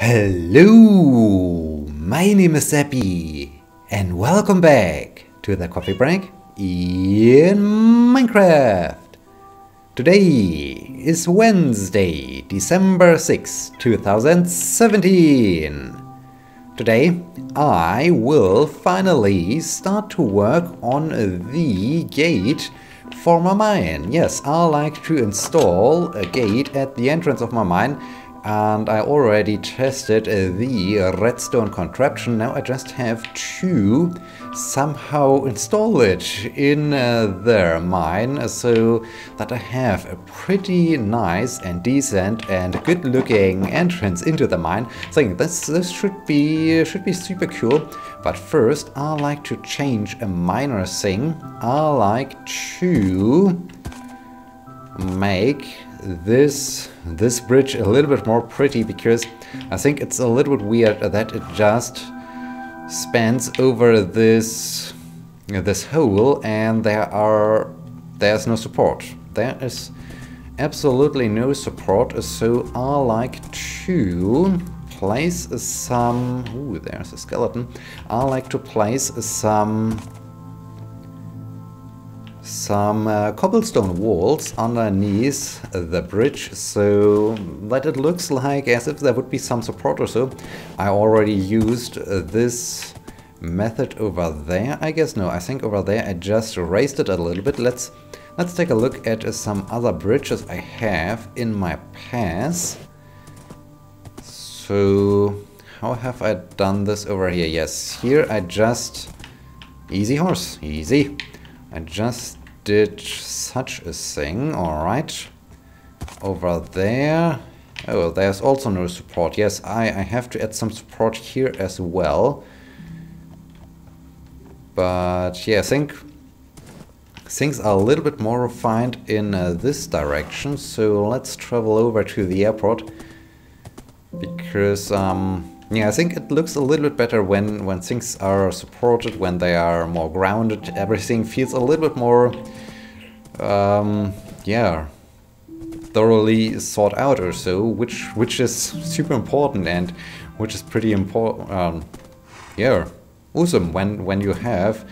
Hello, my name is Sebbi, and welcome back to the coffee break in Minecraft. Today is Wednesday, December 6, 2017. Today I will finally start to work on the gate for my mine. Yes, I like to install a gate at the entrance of my mine. And I already tested the redstone contraption. Now I just have to somehow install it in their mine so that I have a pretty nice and decent and good looking entrance into the mine. I think this should be super cool. But first I like to change a minor thing. I like to make this bridge a little bit more pretty, because I think it's a little bit weird that it just spans over this hole and there's no support. There is absolutely no support, so I like to place some... Ooh, there's a skeleton. I like to place some cobblestone walls underneath the bridge, so that it looks like as if there would be some support or so. I already used this method over there, I guess. No, I think over there I just raised it a little bit. Let's take a look at some other bridges I have in my path. So how have I done this over here? Yes, here I just... Easy horse, easy. I just did such a thing, alright. Over there... Oh, there's also no support. Yes, I have to add some support here as well. But yeah, I think things are a little bit more refined in this direction. So let's travel over to the airport. Because... yeah, I think it looks a little bit better when things are supported, when they are more grounded. Everything feels a little bit more, yeah, thoroughly thought out or so, which is super important and which is pretty important. Yeah, awesome when you have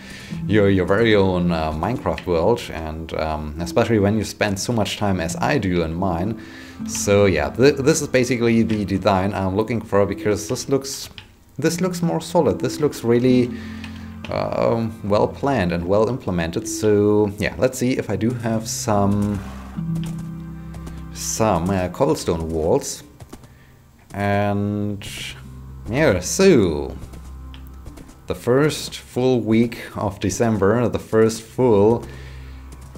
your very own Minecraft world, and especially when you spend so much time as I do in mine. So yeah, this is basically the design I'm looking for, because this looks more solid. This looks really well planned and well implemented. So yeah, let's see if I do have some cobblestone walls. And yeah, so the first full week of December, the first full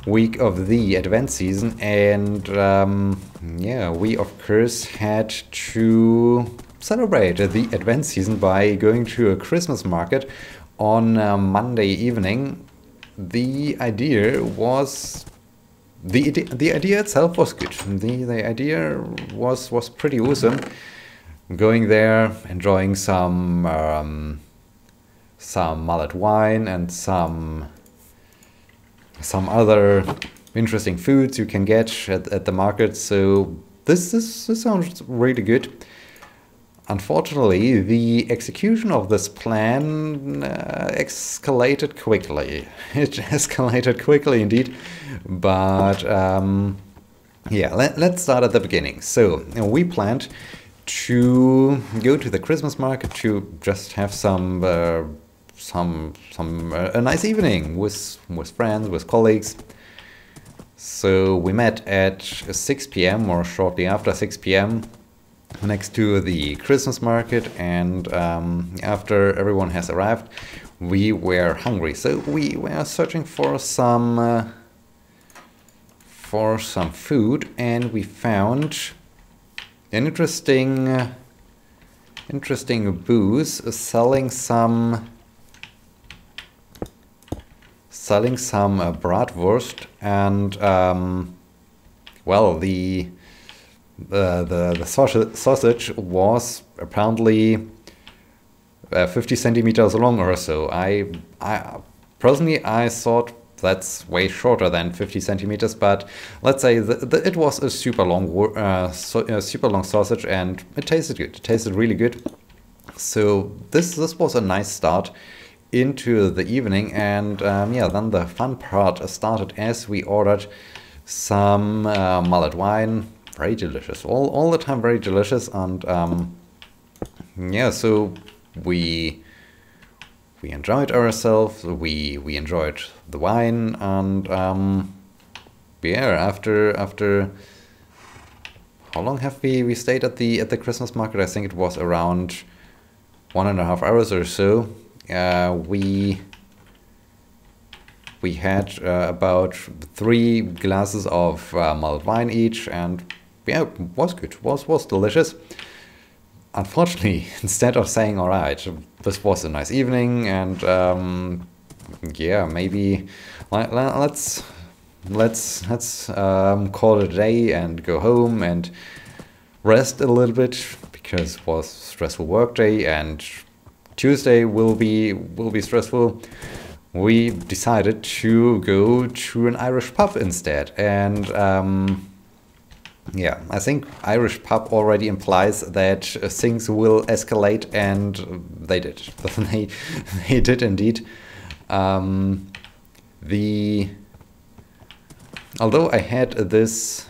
week of the advent season, and yeah, we of course had to celebrate the advent season by going to a Christmas market on Monday evening. The idea was... the idea itself was good. The idea was pretty awesome. Going there, enjoying some mullet wine and some other interesting foods you can get at the market. So this sounds really good. Unfortunately, the execution of this plan escalated quickly. It escalated quickly indeed. But yeah, let's start at the beginning. So we planned to go to the Christmas market to just have a nice evening with friends, with colleagues. So we met at 6 p.m. or shortly after 6 p.m. next to the Christmas market, and after everyone has arrived, we were hungry. So we were searching for some food, and we found an interesting booth selling some bratwurst, and well, the sausage was apparently 50 centimeters long or so. I personally thought that's way shorter than 50 centimeters, but let's say it was a super long super long sausage, and it tasted good. It tasted really good. So this was a nice start into the evening, and yeah, then the fun part started as we ordered some mullet wine. Very delicious, all the time very delicious, and yeah, so we enjoyed ourselves, we enjoyed the wine, and yeah, after how long have we stayed at the Christmas market? I think it was around 1.5 hours or so. We had about 3 glasses of mulled wine each, and yeah, it was good. Was delicious. Unfortunately, instead of saying, all right, this was a nice evening, and yeah, maybe let's call it a day and go home and rest a little bit, because it was a stressful work day and Tuesday will be stressful. We decided to go to an Irish pub instead, and yeah, I think Irish pub already implies that things will escalate, and they did. They did indeed. Although I had this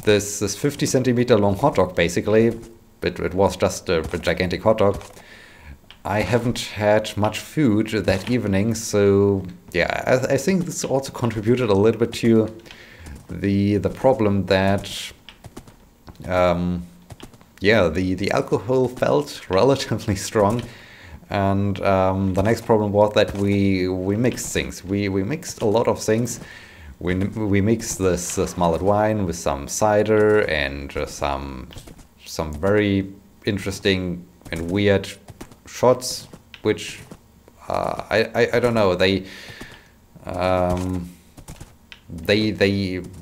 50 centimeter long hot dog, basically, it was just a gigantic hot dog. I haven't had much food that evening, so yeah, I think this also contributed a little bit to the problem that yeah, the alcohol felt relatively strong, and the next problem was that we mixed things. We mixed a lot of things. We mixed this mullet wine with some cider and some very interesting and weird shots, which I don't know, they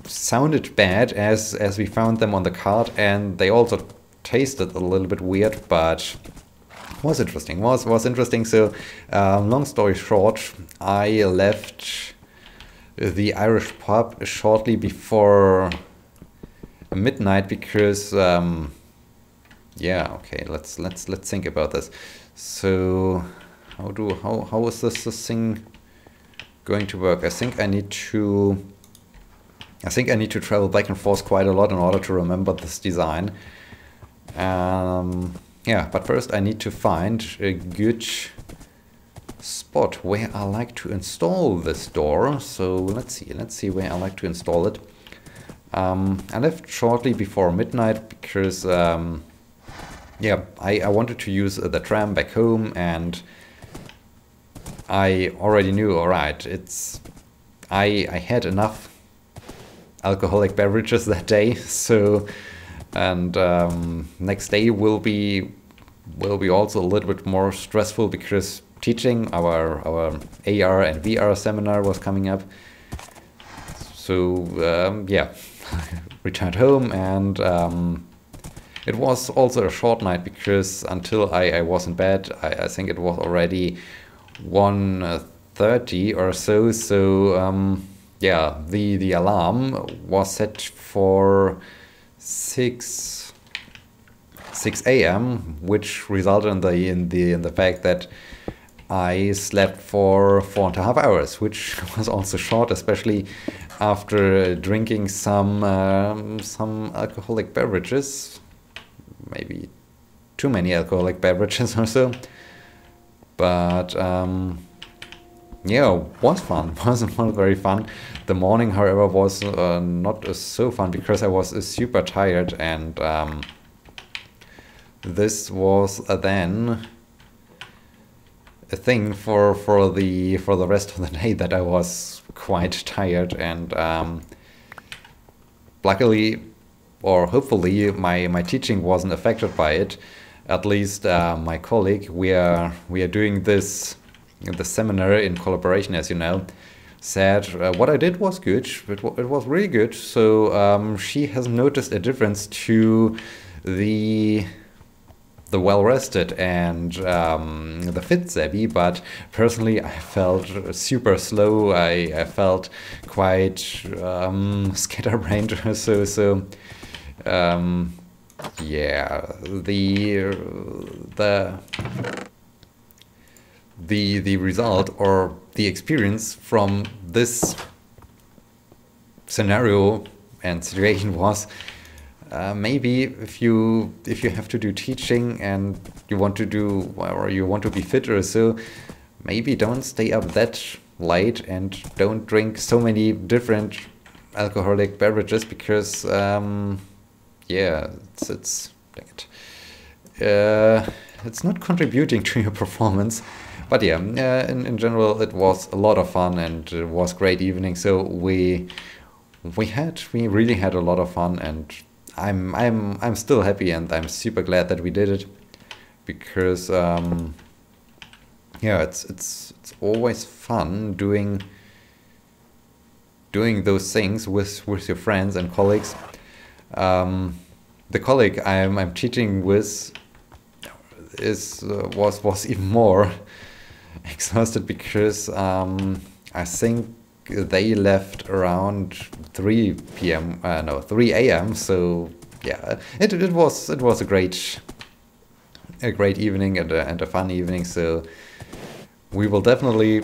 sounded bad as we found them on the cart, and they also tasted a little bit weird, but was interesting. Was interesting. So long story short, I left the Irish pub shortly before midnight, because yeah, okay, let's think about this. So how is this thing going to work? I think I need to travel back and forth quite a lot in order to remember this design. Yeah, but first I need to find a good spot where I like to install this door. So let's see where I like to install it. I left shortly before midnight because yeah, I wanted to use the tram back home, and I already knew, all right, I had enough alcoholic beverages that day, so, and next day will be also a little bit more stressful, because teaching our AR and VR seminar was coming up. So yeah, returned home, and it was also a short night, because until I was in bed, I think it was already 1:30 or so. So yeah, the alarm was set for 6 a.m., which resulted in the fact that I slept for 4.5 hours, which was also short, especially after drinking some alcoholic beverages, maybe too many alcoholic beverages or so. But yeah, was fun. Was very fun. The morning, however, was not so fun, because I was super tired, and this was then a thing for the rest of the day, that I was quite tired, and luckily, or hopefully, my teaching wasn't affected by it. At least my colleague, we are doing the seminar in collaboration, as you know, said what I did was good. It was really good. So she has noticed a difference to the the well-rested and the fit Sebbi, but personally I felt super slow. I felt quite scatterbrained. Yeah, the result or the experience from this scenario and situation was maybe if you have to do teaching and you want to do, or you want to be fit or so, maybe don't stay up that late and don't drink so many different alcoholic beverages, because yeah, dang it, it's not contributing to your performance. But yeah, in general, it was a lot of fun and it was great evening. So we really had a lot of fun, and I'm still happy and I'm super glad that we did it, because yeah, it's always fun doing those things with your friends and colleagues. The colleague I'm teaching with was even more exhausted, because I think they left around 3 p.m. No, 3 a.m. So yeah, it was a great evening and a fun evening. So we will definitely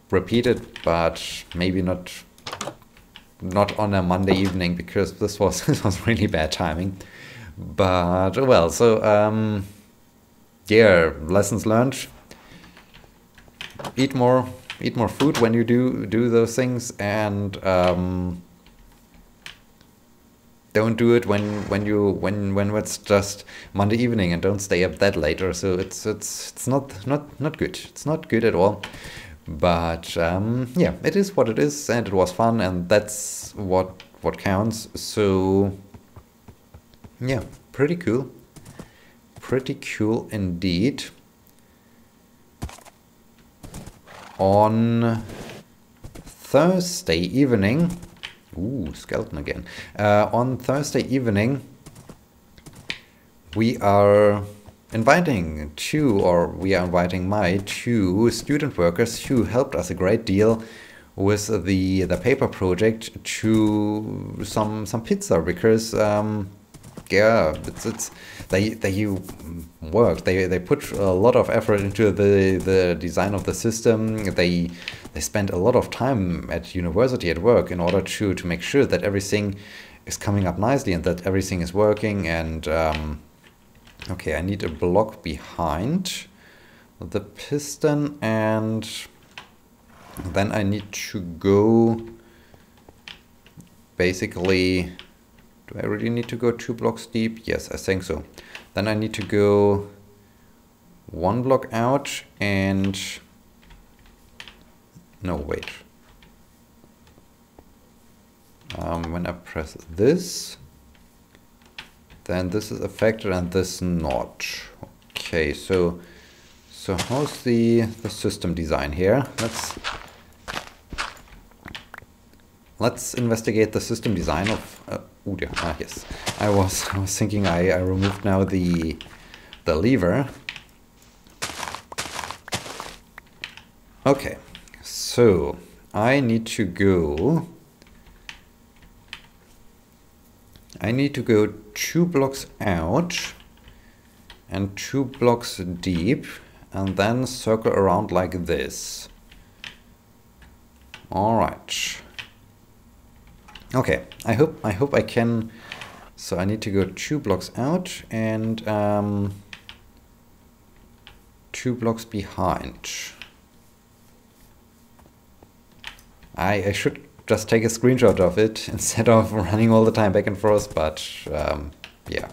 repeat it, but maybe not on a Monday evening, because this was really bad timing. But well, so yeah, lessons learned. Eat more food when you do those things, and don't do it when it's just Monday evening, and don't stay up that late, or so it's not good. It's not good at all. But yeah, it is what it is, and it was fun, and that's what counts. So yeah, pretty cool indeed. On Thursday evening, ooh, skeleton again. On Thursday evening, we are inviting my 2 student workers who helped us a great deal with the paper project to some pizza, because yeah, they worked. They put a lot of effort into the design of the system. They spent a lot of time at university, at work, in order to make sure that everything is coming up nicely and that everything is working. And okay, I need a block behind the piston, and then I need to go basically. Do I really need to go 2 blocks deep? Yes, I think so. Then I need to go 1 block out and... No, wait. When I press this, then this is affected and this not. Okay, so how's the system design here? Let's investigate the system design of... yes. I was thinking I removed now the lever. Okay, so I need to go 2 blocks out and 2 blocks deep, and then circle around like this. All right. Okay, I hope I can. So I need to go 2 blocks out and 2 blocks behind. I should just take a screenshot of it instead of running all the time back and forth, but yeah.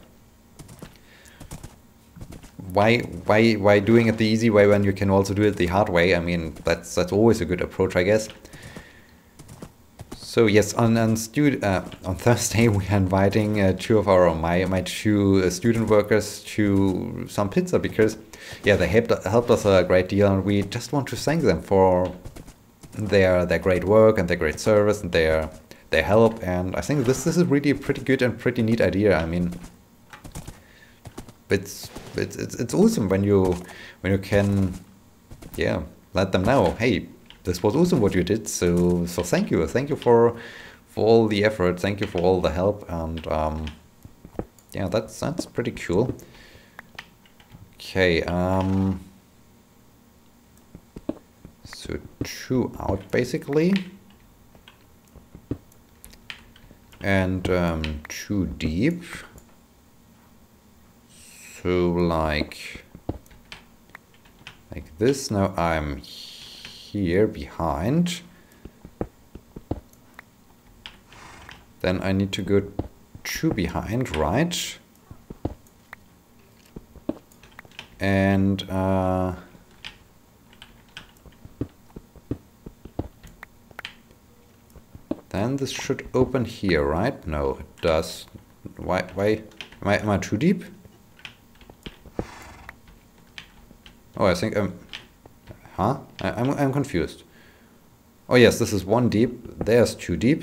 Why doing it the easy way when you can also do it the hard way? I mean, that's always a good approach, I guess. So yes, on Thursday we are inviting 2 of my 2 student workers to some pizza, because yeah, they helped us a great deal, and we just want to thank them for their great work and their great service and their help. And I think this is really a pretty good and pretty neat idea. I mean, it's it's awesome when you can, yeah, let them know, hey, this was awesome what you did. So thank you for all the effort, thank you for all the help, and yeah, that's pretty cool. Okay, so 2 out basically, and 2 deep. So like this. Now I'm here behind. Then I need to go 2 behind, right? And then this should open here, right? No, it does. Why am I too deep? Oh, I think I'm confused. Oh yes, this is 1 deep. There's 2 deep.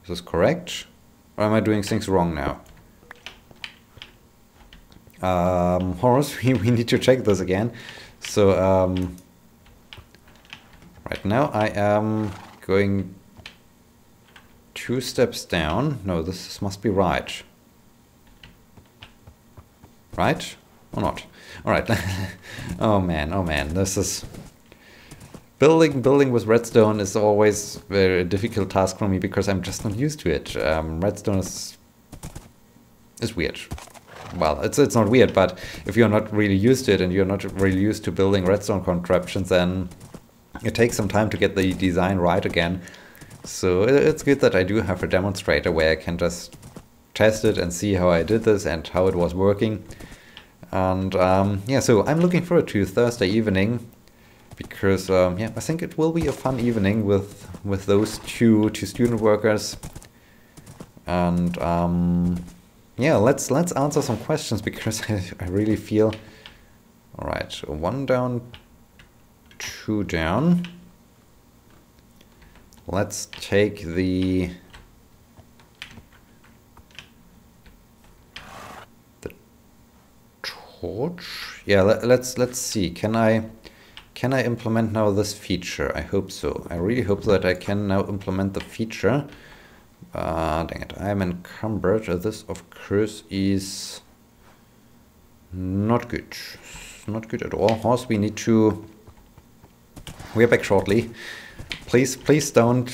Is this correct? Or am I doing things wrong now? Horus, we need to check this again. So right now I am going 2 steps down. No, this must be right. Right? Or not? Alright. Oh man, this is... Building with redstone is always a very difficult task for me because I'm just not used to it. Redstone is weird. Well, it's not weird, but if you're not really used to it and you're not really used to building redstone contraptions, then it takes some time to get the design right again. So it's good that I do have a demonstrator where I can just test it and see how I did this and how it was working. And yeah, so I'm looking forward to Thursday evening because yeah, I think it will be a fun evening with those two student workers. And yeah, let's answer some questions because I really feel... All right, 1 down, 2 down. Let's take the torch. Yeah, let's see. Can I implement now this feature? I hope so. I really hope that I can now implement the feature. Dang it, I am encumbered. This, of course, is not good. Not good at all. Horse, we need to... We're back shortly. Please don't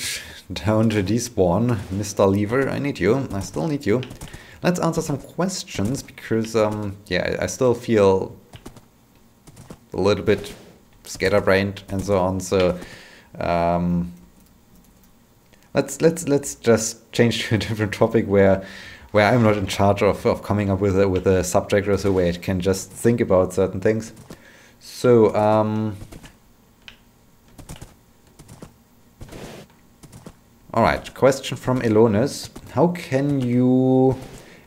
despawn, Mr. Lever. I need you. I still need you. Let's answer some questions because, yeah, I still feel a little bit scatterbrained and so on. So, let's just change to a different topic where I'm not in charge of coming up with a subject or so where I can just think about certain things. So, all right, question from Elonis. How can you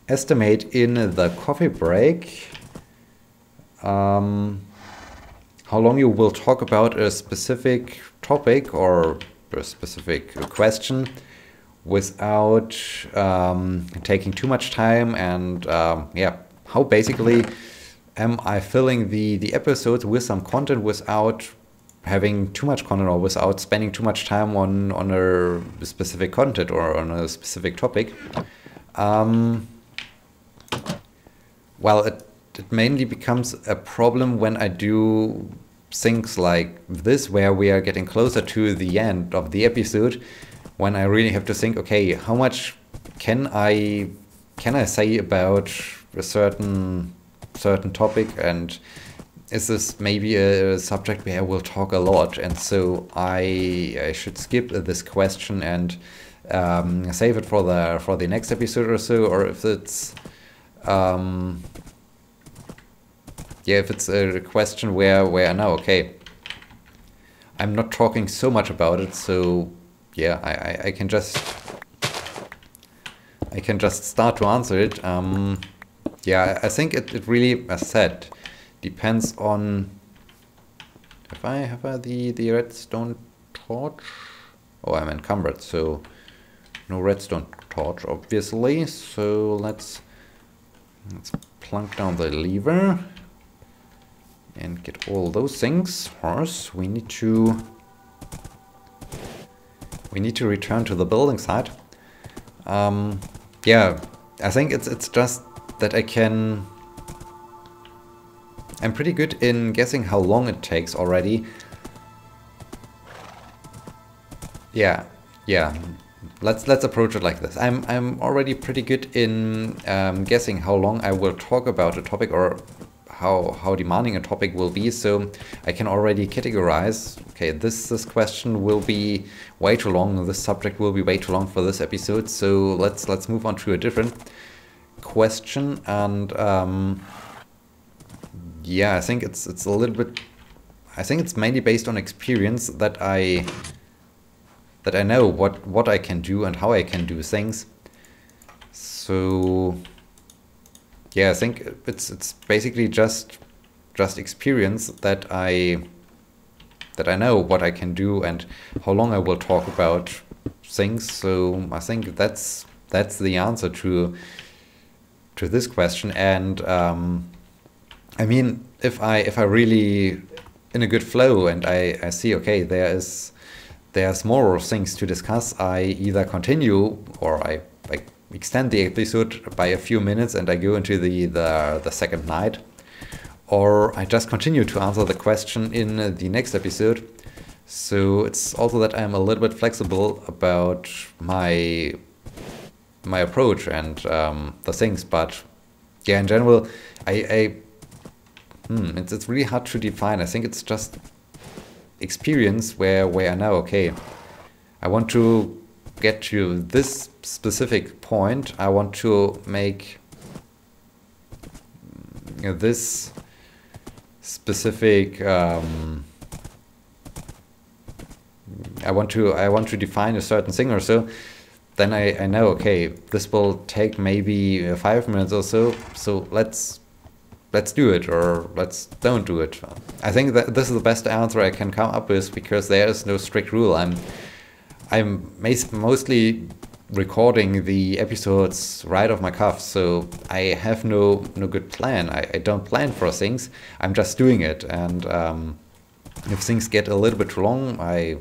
estimate in the coffee break how long you will talk about a specific topic or a specific question without taking too much time, and yeah, how basically am I filling the episodes with some content without having too much content or without spending too much time on a specific content or on a specific topic. Well, it mainly becomes a problem when I do things like this, where we are getting closer to the end of the episode, when I really have to think, okay, how much can I say about a certain topic, and is this maybe a subject where I will talk a lot, and so I should skip this question and save it for the next episode or so, or if it's yeah, if it's a question where I know, okay, I'm not talking so much about it, so yeah, I can just start to answer it. Yeah, I think it really, as said, depends on... Have I the redstone torch? Oh, I'm encumbered, so no redstone torch, obviously. So let's Let's plunk down the lever and get all those things. Horse, we need to return to the building site. Yeah, I think it's just that I'm pretty good in guessing how long it takes already. Yeah. Let's approach it like this. I'm already pretty good in guessing how long I will talk about a topic, or how demanding a topic will be, so I can already categorize, okay, this question will be way too long, this subject will be way too long for this episode, so let's move on to a different question. And yeah, I think it's a little bit, I think it's mainly based on experience that I know what I can do and how I can do things. So yeah, I think it's basically just experience that I know what I can do and how long I will talk about things. So I think that's the answer to this question. And I mean, if I really in a good flow and I see, okay, there's more things to discuss, I either continue or I extend the episode by a few minutes and I go into the second night, or I just continue to answer the question in the next episode. So it's also that I'm a little bit flexible about my approach and the things. But yeah, in general, it's really hard to define. I think it's just experience where I know, okay, I want to get to this specific point, I want to make this specific I want to define a certain thing or so, then I know, okay, this will take maybe 5 minutes or so, so let's do it, or let's don't do it. I think that this is the best answer I can come up with, because there is no strict rule. I'm mostly recording the episodes right off my cuff, so I have no good plan. I don't plan for things. I'm just doing it, and if things get a little bit too long, I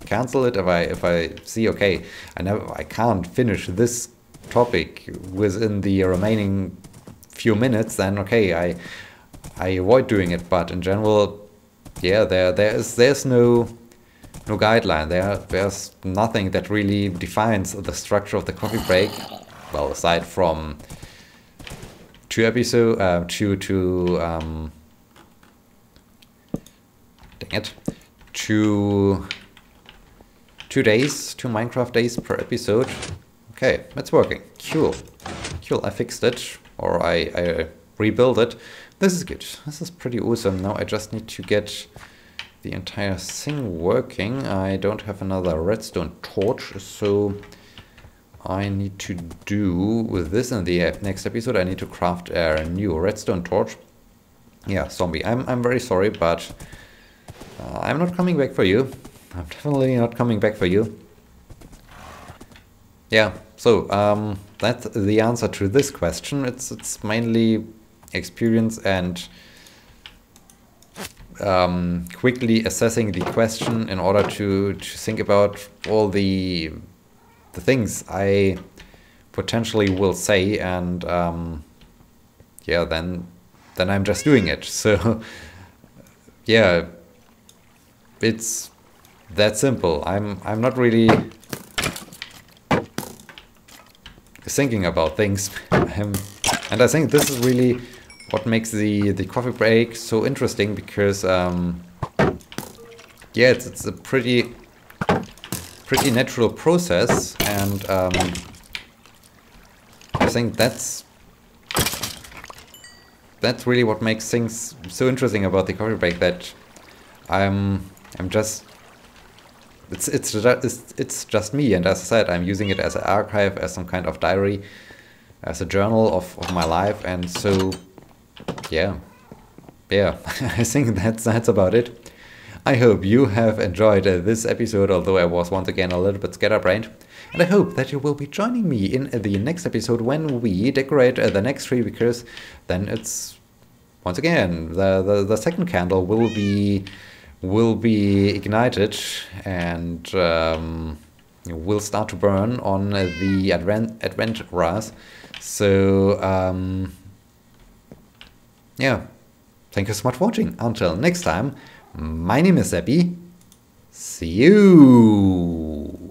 cancel it. If I see, okay, I can't finish this topic within the remaining few minutes, then okay, I avoid doing it. But in general, yeah, there's no guideline. There's nothing that really defines the structure of the coffee break. Well, aside from two Minecraft days per episode. Okay, it's working. Cool. I fixed it, or I rebuilt it. This is good. This is pretty awesome. Now I just need to get the entire thing working. I don't have another redstone torch, so I need to do with this in the next episode. I need to craft a new redstone torch. Yeah, zombie, I'm very sorry, but I'm not coming back for you. I'm definitely not coming back for you. Yeah, so that's the answer to this question. It's mainly experience and quickly assessing the question in order to think about all the things I potentially will say, and yeah, then I'm just doing it. So yeah, it's that simple. I'm not really thinking about things, and I think this is really what makes the coffee break so interesting, because yeah, it's a pretty natural process, and I think that's really what makes things so interesting about the coffee break, that I'm just it's just me, and as I said, I'm using it as an archive, as some kind of diary, as a journal of my life. And so yeah, I think that's about it. I hope you have enjoyed this episode, although I was once again a little bit scatterbrained. And I hope that you will be joining me in the next episode when we decorate the next tree, because then it's, once again, the second candle will be ignited and will start to burn on the advent grass. So yeah, thank you so much for watching. Until next time, my name is Sebbi. See you.